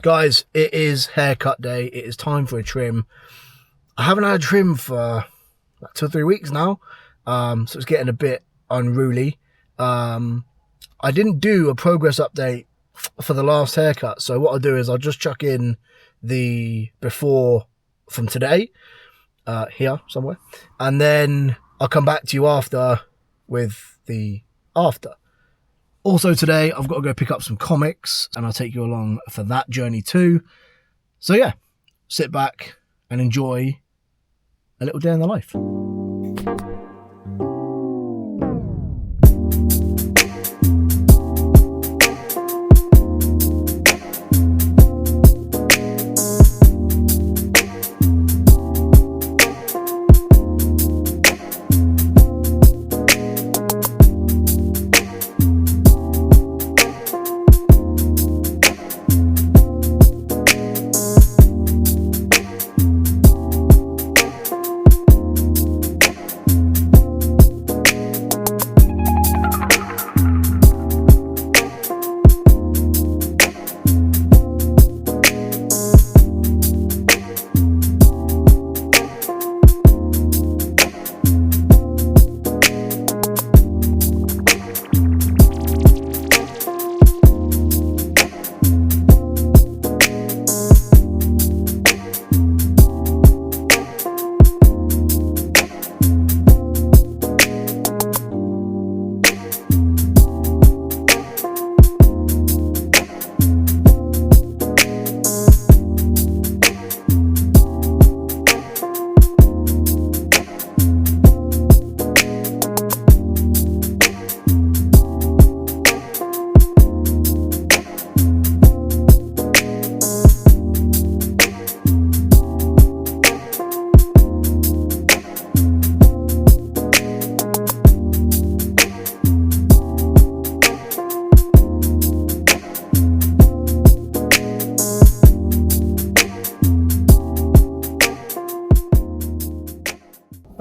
Guys, it is haircut day. It is time for a trim. I haven't had a trim for like 2 or 3 weeks now, so it's getting a bit unruly. I didn't do a progress update for the last haircut, so what I'll do is I'll just chuck in the before from today, here somewhere, and then I'll come back to you after with the after. Also today, I've got to go pick up some comics, and I'll take you along for that journey too. So yeah, sit back and enjoy a little day in the life.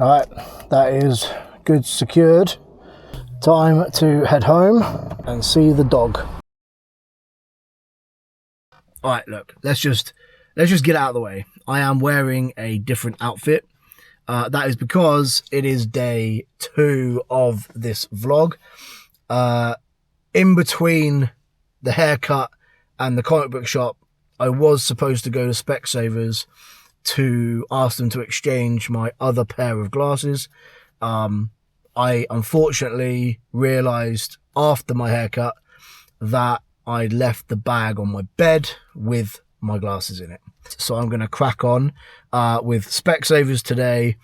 Alright, that is good secured. Time to head home and see the dog. Alright, look, let's just get out of the way. I am wearing a different outfit. That is because it is day 2 of this vlog. In between the haircut and the comic book shop, I was supposed to go to Specsavers to ask them to exchange my other pair of glasses. I unfortunately realised after my haircut that I left the bag on my bed with my glasses in it. So I'm going to crack on with Specsavers today.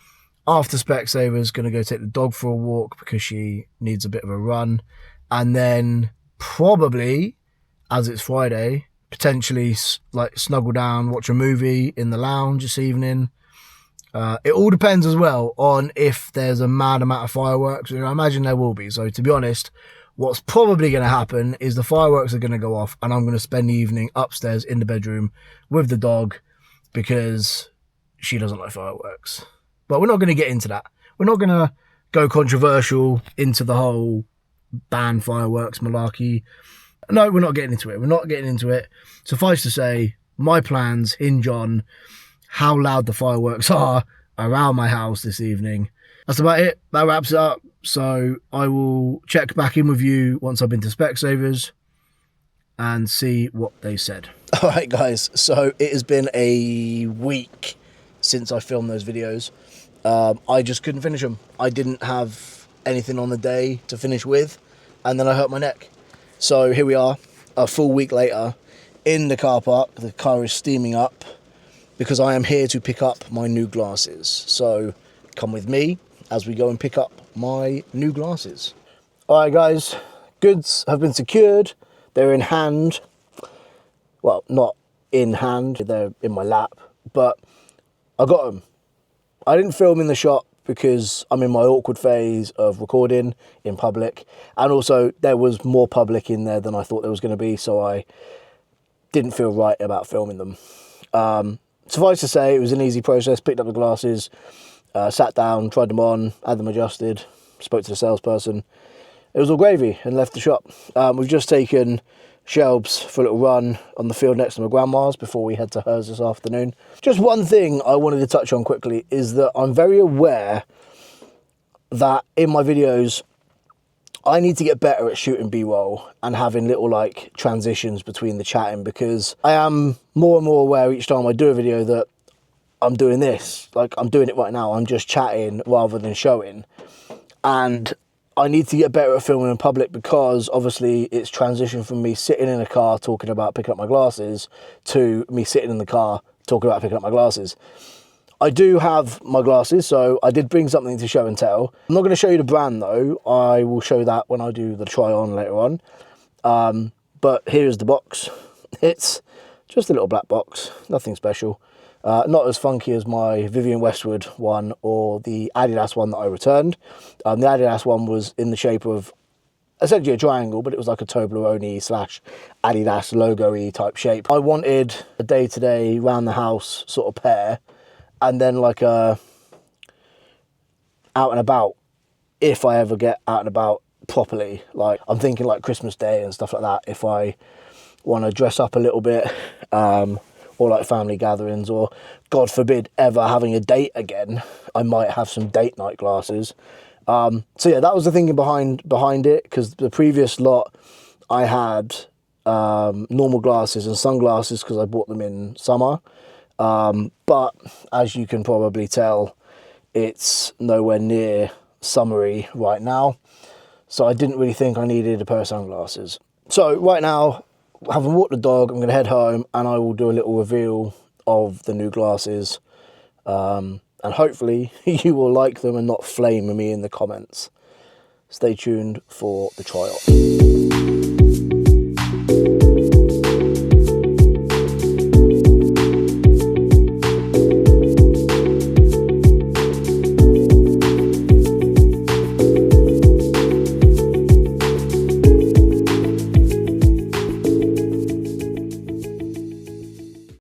After Specsavers, going to go take the dog for a walk because she needs a bit of a run. And then probably, as it's Friday, potentially like snuggle down, watch a movie in the lounge this evening. It all depends as well on if there's a mad amount of fireworks. I imagine there will be. So to be honest, what's probably going to happen is the fireworks are going to go off and I'm going to spend the evening upstairs in the bedroom with the dog because she doesn't like fireworks. But we're not going to get into that. We're not going to go controversial into the whole ban fireworks malarkey. No, we're not getting into it. We're not getting into it. Suffice to say, my plans hinge on how loud the fireworks are around my house this evening. That's about it. That wraps it up. So I will check back in with you once I've been to Specsavers and see what they said. All right, guys. So it has been a week since I filmed those videos. I just couldn't finish them. I didn't have anything on the day to finish with, and then I hurt my neck. So here we are, a full week later, in the car park. The car is steaming up because I am here to pick up my new glasses. So come with me as we go and pick up my new glasses. All right, guys, goods have been secured. They're in hand. Well, not in hand, they're in my lap, but I got them. I didn't film in the shop because I'm in my awkward phase of recording in public, and also there was more public in there than I thought there was going to be, so I didn't feel right about filming them. Suffice to say, it was an easy process. Picked up the glasses, sat down, tried them on, had them adjusted, spoke to the salesperson. It was all gravy and left the shop. We've just taken Shelbs for a little run on the field next to my grandma's before we head to hers this afternoon. Just one thing I wanted to touch on quickly is that I'm very aware that in my videos, I need to get better at shooting B-roll and having little like transitions between the chatting, because I am more and more aware each time I do a video that I'm doing this. Like, I'm doing it right now. I'm just chatting rather than showing. And I need to get better at filming in public, because obviously it's transitioned from me sitting in a car talking about picking up my glasses to me sitting in the car talking about picking up my glasses. I do have my glasses, so I did bring something to show and tell. I'm not going to show you the brand though. I will show that when I do the try on later on. But here's the box. It's just a little black box, nothing special. Not as funky as my Vivienne Westwood one or the Adidas one that I returned. The Adidas one was in the shape of essentially a triangle, but it was like a Toblerone / Adidas logo-y type shape. I wanted a day-to-day round the house sort of pair, and then like a out and about, if I ever get out and about properly. Like, I'm thinking like Christmas Day and stuff like that, if I want to dress up a little bit, or like family gatherings, or God forbid ever having a date again, I might have some date night glasses. So yeah, that was the thinking behind it, because the previous lot I had normal glasses and sunglasses because I bought them in summer. But as you can probably tell, it's nowhere near summery right now. So I didn't really think I needed a pair of sunglasses. So right now, having walked the dog, I'm going to head home and I will do a little reveal of the new glasses. And hopefully you will like them and not flame me in the comments. Stay tuned for the trial.